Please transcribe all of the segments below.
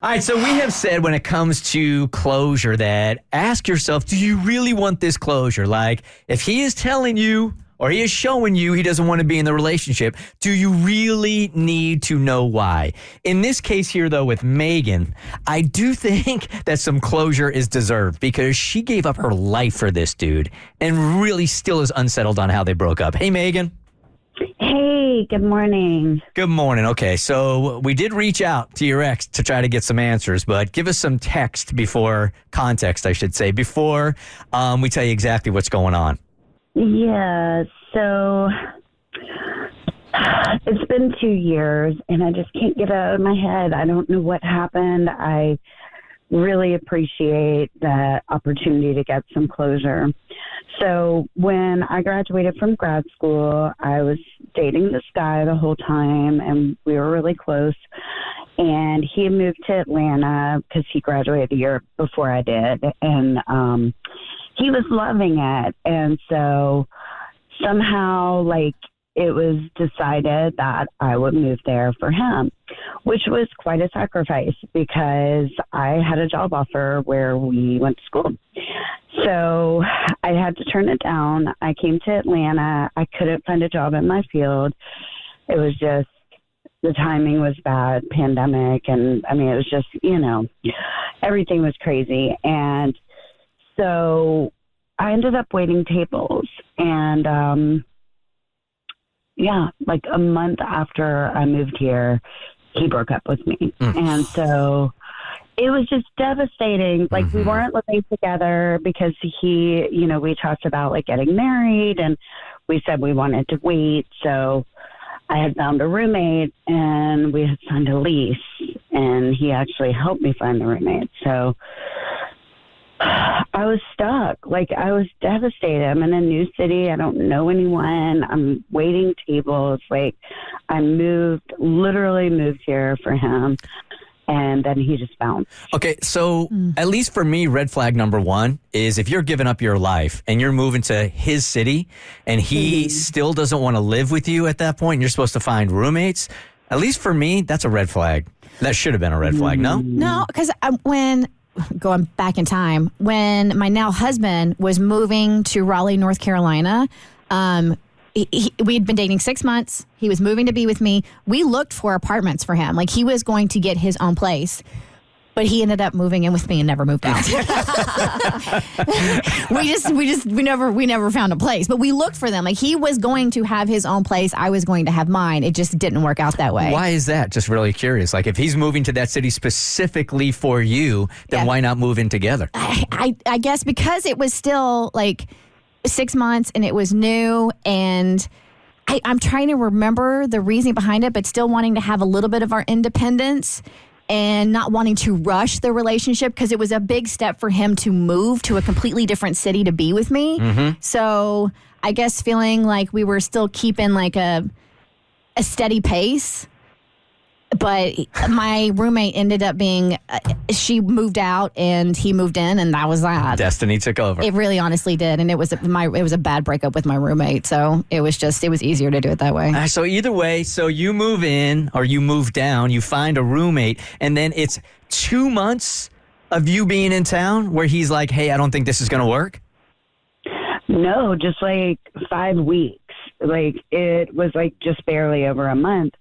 All right, so we have said when it comes to closure that ask yourself, do you really want this closure? Like, if he is telling you or he is showing you he doesn't want to be in the relationship, do you really need to know why? In this case here, though, with Megan, I do think that some closure is deserved because she gave up her life for this dude and really still is unsettled on how they broke up. Hey, Megan. Hey, good morning. Good morning. Okay, so we did reach out to your ex to try to get some answers, but give us some context, I should say, before we tell you exactly what's going on. Yeah, so it's been 2 years, and I just can't get it out of my head. I don't know what happened. I really appreciate the opportunity to get some closure. So when I graduated from grad school, I was dating this guy the whole time, and we were really close. And he had moved to Atlanta because he graduated the year before I did, and he was loving it. And so somehow, it was decided that I would move there for him, which was quite a sacrifice because I had a job offer where we went to school. So I had to turn it down. I came to Atlanta. I couldn't find a job in my field. It was just, the timing was bad, pandemic. And it was just, everything was crazy. And so I ended up waiting tables. And, a month after I moved here, he broke up with me. And so it was just devastating. We weren't living together because he, we talked about getting married, and we said we wanted to wait. So I had found a roommate, and we had signed a lease, and he actually helped me find the roommate. So I was stuck. I was devastated. I'm in a new city. I don't know anyone. I'm waiting tables. I literally moved here for him, and then he just bounced. Okay, so at least for me, red flag number one is if you're giving up your life and you're moving to his city and he still doesn't want to live with you at that point, and you're supposed to find roommates, at least for me, that's a red flag. That should have been a red flag, no? No, because going back in time, when my now husband was moving to Raleigh, North Carolina, we had been dating 6 months. He was moving to be with me. We looked for apartments for him. He was going to get his own place. But he ended up moving in with me and never moved out. we never found a place. But we looked for them. He was going to have his own place. I was going to have mine. It just didn't work out that way. Why is that? Just really curious. If he's moving to that city specifically for you, then why not move in together? I guess because it was still 6 months and it was new, and I'm trying to remember the reasoning behind it, but still wanting to have a little bit of our independence and not wanting to rush the relationship because it was a big step for him to move to a completely different city to be with me. So I guess feeling like we were still keeping a steady pace. But my roommate ended up being, she moved out and he moved in, and that was that. Destiny took over. It really honestly did. And it was a bad breakup with my roommate. So it was easier to do it that way. So either way, so you move in or you move down, you find a roommate, and then it's 2 months of you being in town where he's like, hey, I don't think this is going to work? No, just 5 weeks. It was just barely over a month.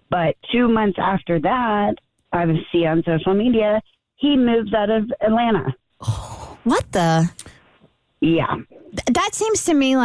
But 2 months after that, I see on social media, he moves out of Atlanta. What the? Yeah. That seems to me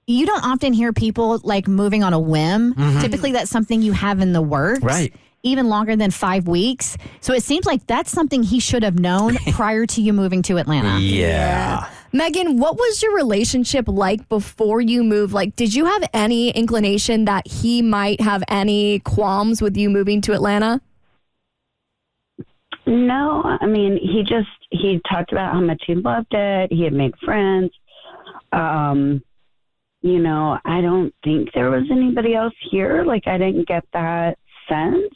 you don't often hear people moving on a whim. Typically, that's something you have in the works. Right. Even longer than 5 weeks. So it seems like that's something he should have known prior to you moving to Atlanta. Yeah. Megan, what was your relationship like before you moved? Did you have any inclination that he might have any qualms with you moving to Atlanta? No, he talked about how much he loved it. He had made friends. I don't think there was anybody else here. I didn't get that sense.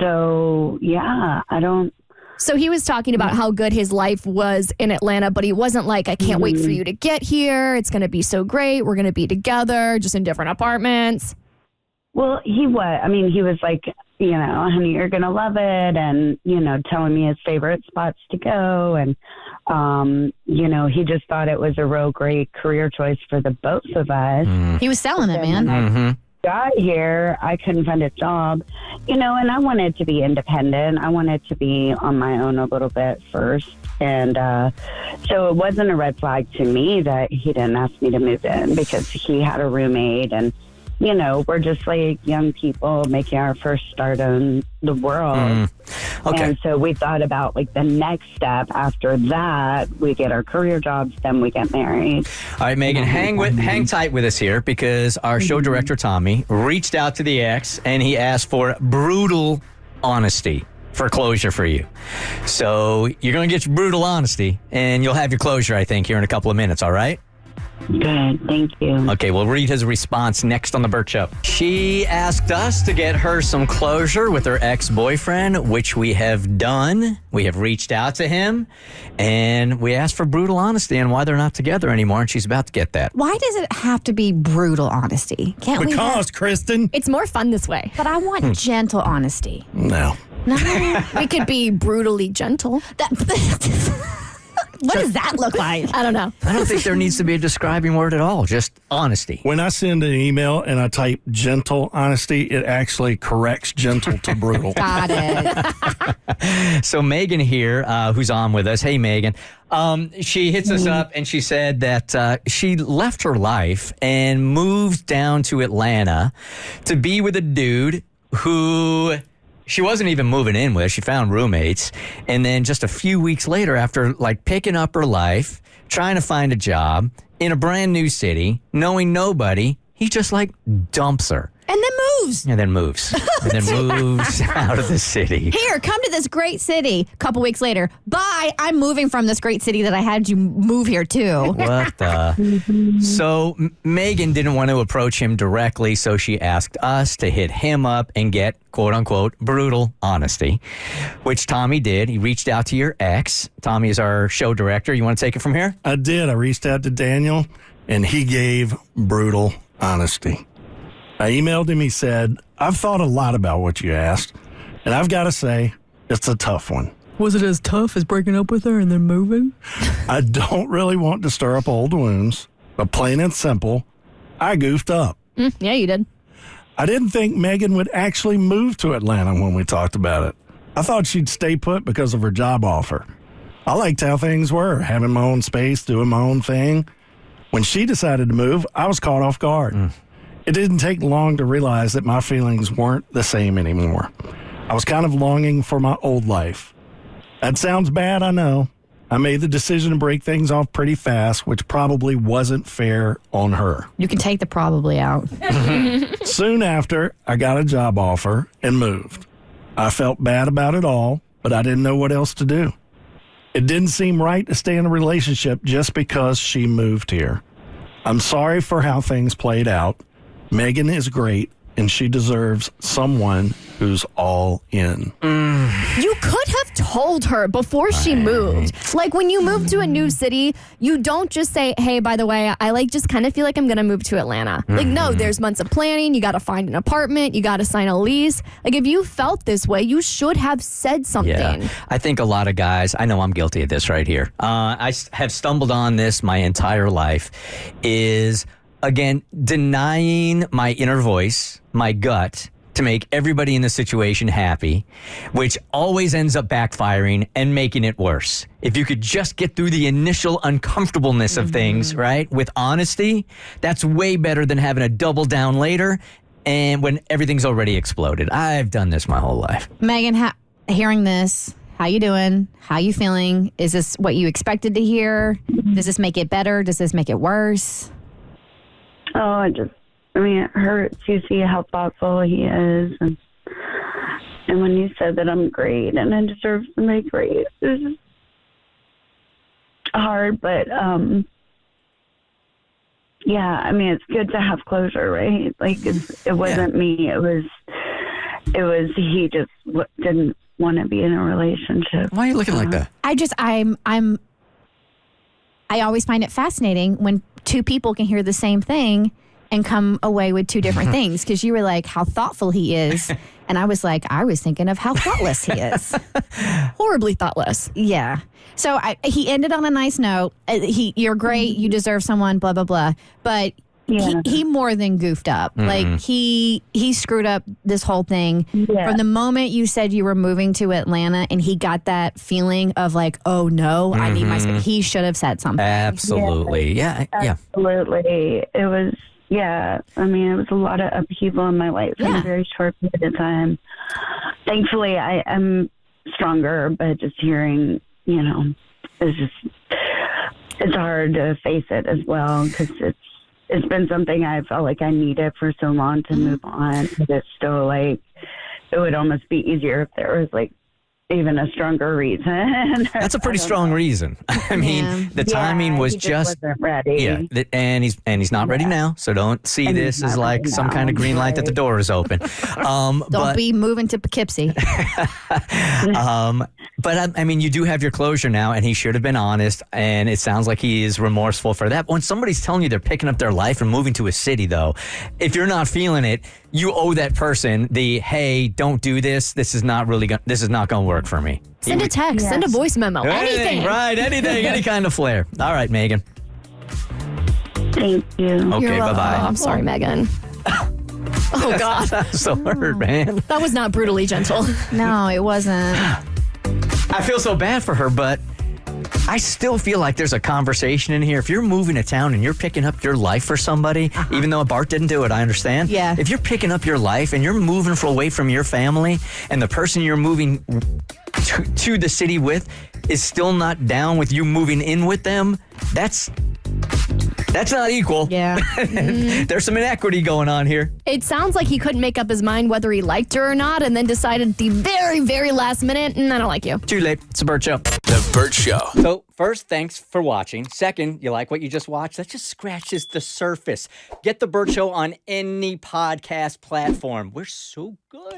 So yeah, I don't. So he was talking about how good his life was in Atlanta, but he wasn't I can't wait for you to get here. It's going to be so great. We're going to be together, just in different apartments. Well, he was. He was honey, you're going to love it. And, telling me his favorite spots to go. And, he just thought it was a real great career choice for the both of us. He was selling it, man. When I got here, I couldn't find a job, and I wanted to be independent. I wanted to be on my own a little bit first. And so it wasn't a red flag to me that he didn't ask me to move in because he had a roommate. And, we're just like young people making our first start in the world. Okay. And so we thought about like the next step after that. We get our career jobs, then we get married. All right, Megan, hang tight with us here because our show director, Tommy, reached out to the ex and he asked for brutal honesty for closure for you. So you're going to get your brutal honesty and you'll have your closure, I think, here in a couple of minutes, all right? Good, thank you. Okay, we'll read his response next on the Bert Show. She asked us to get her some closure with her ex-boyfriend, which we have done. We have reached out to him, and we asked for brutal honesty on why they're not together anymore, and she's about to get that. Why does it have to be brutal honesty? Can't we have, Kristen. It's more fun this way. but I want gentle honesty. No. No. We could be brutally gentle. What does that look like? I don't know. I don't think there needs to be a describing word at all, just honesty. When I send an email and I type gentle honesty, it actually corrects gentle to brutal. Got it. So Megan here, who's on with us. Hey, Megan. She hits us up and she said that she left her life and moved down to Atlanta to be with a dude who she wasn't even moving in with. She found roommates. And then just a few weeks later, after like picking up her life, trying to find a job in a brand new city, knowing nobody, he just like dumps her. And then moves. And then moves. And then moves out of the city. Here, come to this great city. A couple weeks later, bye. I'm moving from this great city that I had you move here to. What the? So Megan didn't want to approach him directly, so she asked us to hit him up and get, quote unquote, brutal honesty, which Tommy did. He reached out to your ex. Tommy is our show director. You want to take it from here? I did. I reached out to Daniel, and he gave brutal honesty. I emailed him. He said, I've thought a lot about what you asked, and I've got to say, it's a tough one. Was it as tough as breaking up with her and then moving? I don't really want to stir up old wounds, but plain and simple, I goofed up. Yeah, you did. I didn't think Megan would actually move to Atlanta when we talked about it. I thought she'd stay put because of her job offer. I liked how things were, having my own space, doing my own thing. When she decided to move, I was caught off guard. It didn't take long to realize that my feelings weren't the same anymore. I was kind of longing for my old life. That sounds bad, I know. I made the decision to break things off pretty fast, which probably wasn't fair on her. You can take the probably out. Soon after, I got a job offer and moved. I felt bad about it all, but I didn't know what else to do. It didn't seem right to stay in a relationship just because she moved here. I'm sorry for how things played out. Megan is great, and she deserves someone who's all in. You could have told her before she moved. Like when you move to a new city, you don't just say, hey, by the way, I just kind of feel like I'm going to move to Atlanta. Like, no, there's months of planning. You got to find an apartment. You got to sign a lease. Like if you felt this way, you should have said something. Yeah. I think a lot of guys, I know I'm guilty of this right here. I have stumbled on this my entire life is, again, denying my inner voice, my gut, to make everybody in the situation happy, which always ends up backfiring and making it worse. If you could just get through the initial uncomfortableness of things, right, with honesty, that's way better than having a double down later and when everything's already exploded. I've done this my whole life. Megan, hearing this, how you doing? How you feeling? Is this what you expected to hear? Does this make it better? Does this make it worse? Oh, it hurts. You see how thoughtful he is. And when you said that I'm great and I deserve somebody great, it's just hard, but, yeah, it's good to have closure, right? Like, it wasn't me. It was he just didn't want to be in a relationship. Why are you looking like that? I always find it fascinating when two people can hear the same thing and come away with two different things, because you were like, how thoughtful he is. And I was thinking of how thoughtless he is. Horribly thoughtless. Yeah. So he ended on a nice note. You're great. You deserve someone, blah, blah, blah. But he more than goofed up. Like he screwed up this whole thing. Yeah. From the moment you said you were moving to Atlanta and he got that feeling of like, oh no, I need my space. He should have said something. Absolutely. Yeah. Absolutely. It was, I mean, it was a lot of upheaval in my life in a very short period of time. Thankfully, I am stronger, but just hearing, it's hard to face it as well because it's been something I felt like I needed for so long to move on. But it's still like, it would almost be easier if there was like even a stronger reason. That's a pretty strong reason. I mean, the timing was he just wasn't ready. Yeah, and he's not ready now. So don't see And this he's as not like ready some now, kind of green light that the right. door is open. Don't be moving to Poughkeepsie. But I mean, you do have your closure now, and he should have been honest. And it sounds like he is remorseful for that. When somebody's telling you they're picking up their life and moving to a city, though, if you're not feeling it, you owe that person the hey, don't do this. This is not going to work for me. Send a text, send a voice memo, anything. Right? Anything, any kind of flair. All right, Megan. Thank you. Okay, You're welcome. bye-bye. Oh, I'm sorry, Megan. Oh God, So hurt, man. that was not brutally gentle. No, it wasn't. I feel so bad for her, but I still feel like there's a conversation in here. If you're moving to town and you're picking up your life for somebody, even though Bart didn't do it, I understand. Yeah. If you're picking up your life and you're moving away from your family and the person you're moving to the city with is still not down with you moving in with them, that's not equal. Yeah. There's some inequity going on here. It sounds like he couldn't make up his mind whether he liked her or not, and then decided at the very, very last minute, I don't like you. Too late. It's a Bert Show. The Bert Show. So, first, thanks for watching. Second, you like what you just watched? That just scratches the surface. Get the Bert Show on any podcast platform. We're so good.